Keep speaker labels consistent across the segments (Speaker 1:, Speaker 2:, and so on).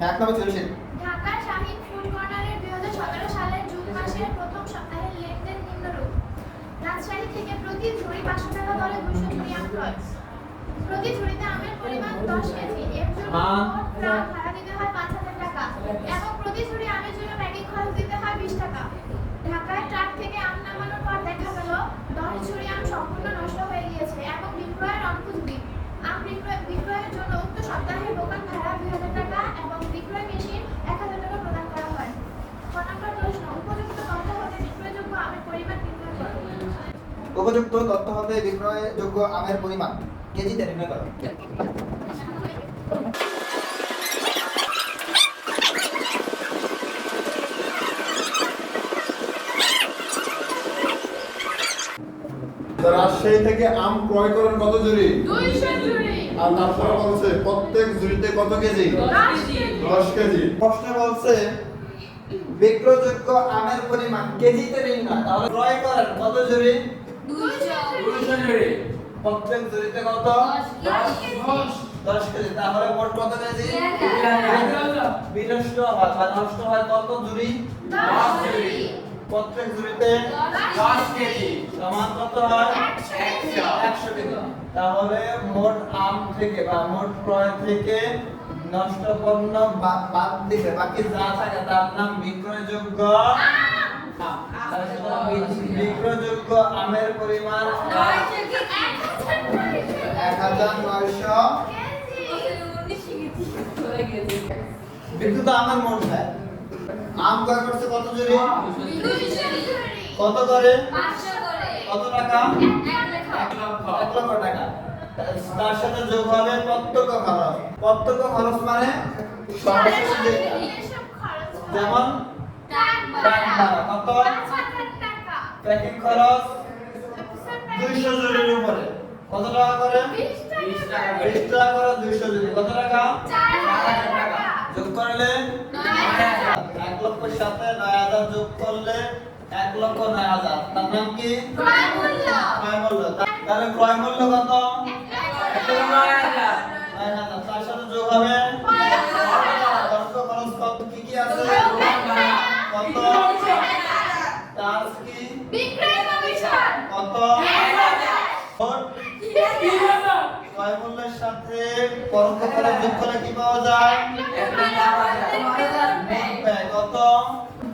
Speaker 1: এক নম্বর চলছেন।
Speaker 2: ঢাকা শাহীন ফুড কর্নারের 2017 সালের জুন মাসের প্রথম সপ্তাহের লেনদেন নিম্নরূপ। রাজশাহী থেকে প্রতি ঝুড়ি 500 টাকা দরে 200 ঝুড়ি আম ক্রয়। প্রতি ঝুড়িতে আমের পরিমাণ 10 কেজি। এর জন্য মোট ট্রাক ভাড়া দিতে হয় 5000 টাকা এবং প্রতি ঝুড়ি আমের জন্য প্যাকিং খরচ দিতে হয় 20 টাকা। ঢাকায় ট্রাক থেকে আম নামানোর পর দেখা গেল 10 ঝুড়ি আম সম্পূর্ণ নষ্ট হয়ে গিয়েছে এবং বিক্রয়ের অনুপযোগী। আম বিক্রয়ের জন্য উক্ত সপ্তাহে দোকান ভাড়া 2000 টাকা এবং বিক্রয় মেশিন 1000 টাকা প্রদান করা হয়। ক নম্বর প্রশ্ন, উপযুক্ত তথ্য হতে বিক্রয়যোগ্য আমের পরিমাণ নির্ণয় করো।
Speaker 1: উপযুক্ত তথ্য হতে বিক্রয়যোগ্য আমের পরিমাণ কেজিতে নির্ণয় করো।
Speaker 3: রাজশাহী থেকে আম ক্রয় করেন কত ঝুড়ি?
Speaker 2: 200 ঝুড়ি।
Speaker 3: আর তারপরে বলছে প্রত্যেক ঝুড়িতে কত কেজি? 10 কেজি।
Speaker 1: প্রশ্নে বলছে বিক্রয়যোগ্য আমের পরিমাণ কেজিতে নির্ণয়। তাহলে ক্রয় করেন কত ঝুড়ি?
Speaker 2: 200
Speaker 1: ঝুড়ি। প্রত্যেক ঝুড়িতে কত? 10 কেজি। তাহলে মোট কত কেজি? বিনষ্ট হয় বা নষ্ট হয় কত ঝুড়ি?
Speaker 2: 10 ঝুড়ি।
Speaker 1: প্রত্যেক ঝুড়িতে
Speaker 2: 10 কেজি।
Speaker 1: সমান কত হয়? 100 কেজি। তাহলে মোট আম থেকে বা মোট ক্রয় থেকে নষ্ট পণ্য বাদ দিলে বাকি যা থাকে তার নাম বিক্রয়যোগ্য আম। বিক্রয়যোগ্য আমের পরিমাণ 1900 বিদ্যুৎ আমের মোট হয়। আম ক্রয় করছে কত ঝুড়ি?
Speaker 2: 200 ঝুড়ি।
Speaker 1: কত করে?
Speaker 2: 500 করে।
Speaker 1: কত টাকা?
Speaker 2: 1 লক্ষ।
Speaker 1: 1 লক্ষ টাকা। তার সাথে যোগ হবে প্রত্যক্ষ খরচ। প্রত্যক্ষ খরচ মানে সরাসরি যেটা।
Speaker 2: এসব খরচ হয়।
Speaker 1: যেমন
Speaker 2: ট্রাক
Speaker 1: ট্রাক
Speaker 2: ভাড়া
Speaker 1: ভাড়া কত?
Speaker 2: 5000 টাকা।
Speaker 1: প্যাকিং খরচ
Speaker 2: অফিসার
Speaker 1: 200 জনের উপরে কত টাকা করে?
Speaker 2: 20 টাকা।
Speaker 1: 20 টাকা করে 200 জন কত টাকা?
Speaker 2: 4000 টাকা।
Speaker 1: যোগ করলে
Speaker 2: 9000।
Speaker 1: 1 লক্ষের সাথে 9000 যোগ করলে 1,09,000। তার নাম কি?
Speaker 2: ক্রয় মূল্য।
Speaker 1: ক্রয় মূল্য। তাহলে ক্রয় মূল্য কত?
Speaker 2: 1,09,000।
Speaker 1: 9,000। তার সাথে যোগ হবে অর্থ খরচ কত কি কি আছে? কত? তার কি?
Speaker 2: বিক্রয় কমিশন
Speaker 1: কত?
Speaker 2: 1000।
Speaker 1: মোট ক্রয় মূল্যের সাথে পরোক্ষ খরচ যোগ করলে কি পাওয়া যায়? ব্যয় কত?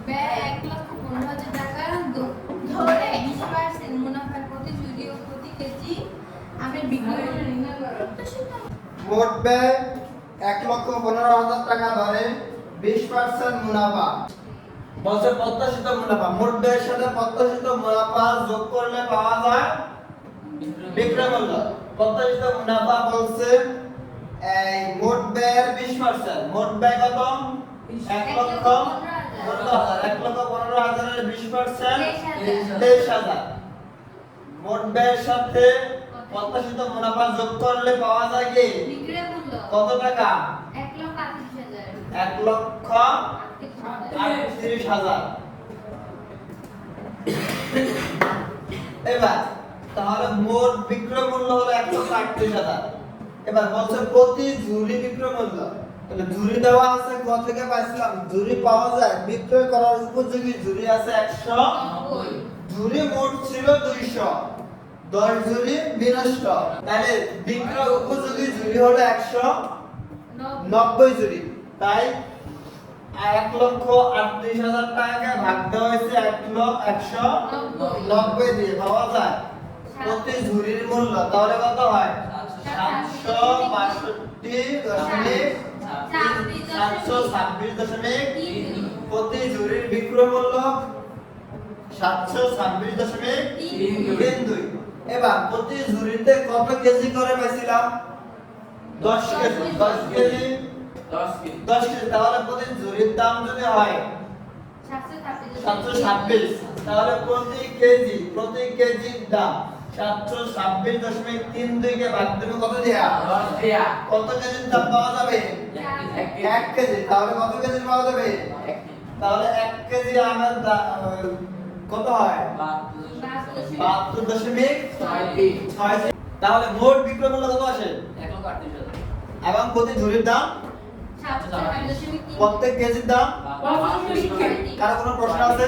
Speaker 4: ব্যয় 1,15,000 টাকা
Speaker 2: ধরে
Speaker 4: 20% মুনাফার প্রতি ঝুড়ি ও প্রতি কেজি আমের বিক্রয় মূল্য নির্ণয় করো।
Speaker 1: মোট ব্যয় 1,15,000 টাকা ধরে 20% মুনাফা। বলছে প্রত্যাশিত মুনাফা। মোট ব্যয়ের সাথে প্রত্যাশিত মুনাফা যোগ করলে পাওয়া যায় বিক্রয় মূল্য। প্রত্যাশিত মুনাফা বলছে এই মোট ব্যয়ের 20%। মোট ব্যয় কত? 1,15,000 এর 20% 23,000। মোট ব্যয়ের সাথে প্রত্যাশিত মুনাফা যোগ করলে পাওয়া যায় কি?
Speaker 4: বিক্রয় মূল্য
Speaker 1: কত টাকা?
Speaker 4: 1,38,000
Speaker 1: 1,38,000। এবার তাহলে মোট বিক্রয় মূল্য হলো 1,38,000। এবার বলছে প্রতি ঝুড়ি বিক্রয় মূল্য। তাহলে ঝুড়ি দেওয়া আছে কত থেকে পাইছিলাম? ঝুড়ি পাওয়া যায় বিক্রয় করার উপযোগী ঝুড়ি আছে 190। ঝুড়ি মোট ছিল 200। 10 ঝুড়ি বিনষ্ট। তাহলে বিক্রয় উপযোগী ঝুড়ি হলো 190 ঝুড়ি। তাই 1,38,000 টাকাকে ভাগ দেওয়া হয়েছে 190 দিয়ে। পাওয়া যায় প্রতি ঝুড়ির মূল্য। তাহলে কত হয়? 726.3 প্রতি ঝুড়ির বিক্রয় মূল্য 726.32। এবার প্রতি ঝুড়িতে কত কেজি করে পাইছিলাম? 10 কেজি। 10 KG 10 KG. তাহলে প্রতি ঝুড়ির দাম যদি হয় 726, তাহলে প্রতি কেজির দাম 726.32 কে ভাগ দেবে কত দিয়া? 10 দিয়া। কত কেজির দাম পাওয়া যাবে? 1 কেজি। তাহলে কত কেজি পাওয়া যাবে? তাহলে 1 কেজি আমের কত হয়? 72.6। তাহলে মোট বিক্রয় মূল্য কত আসে?
Speaker 5: 1,38,000।
Speaker 1: এবং প্রতি ঝুড়ির দাম
Speaker 4: 7.3
Speaker 1: প্রত্যেক কেজির দাম
Speaker 5: বাবা
Speaker 1: কারো কোনো প্রশ্ন আছে?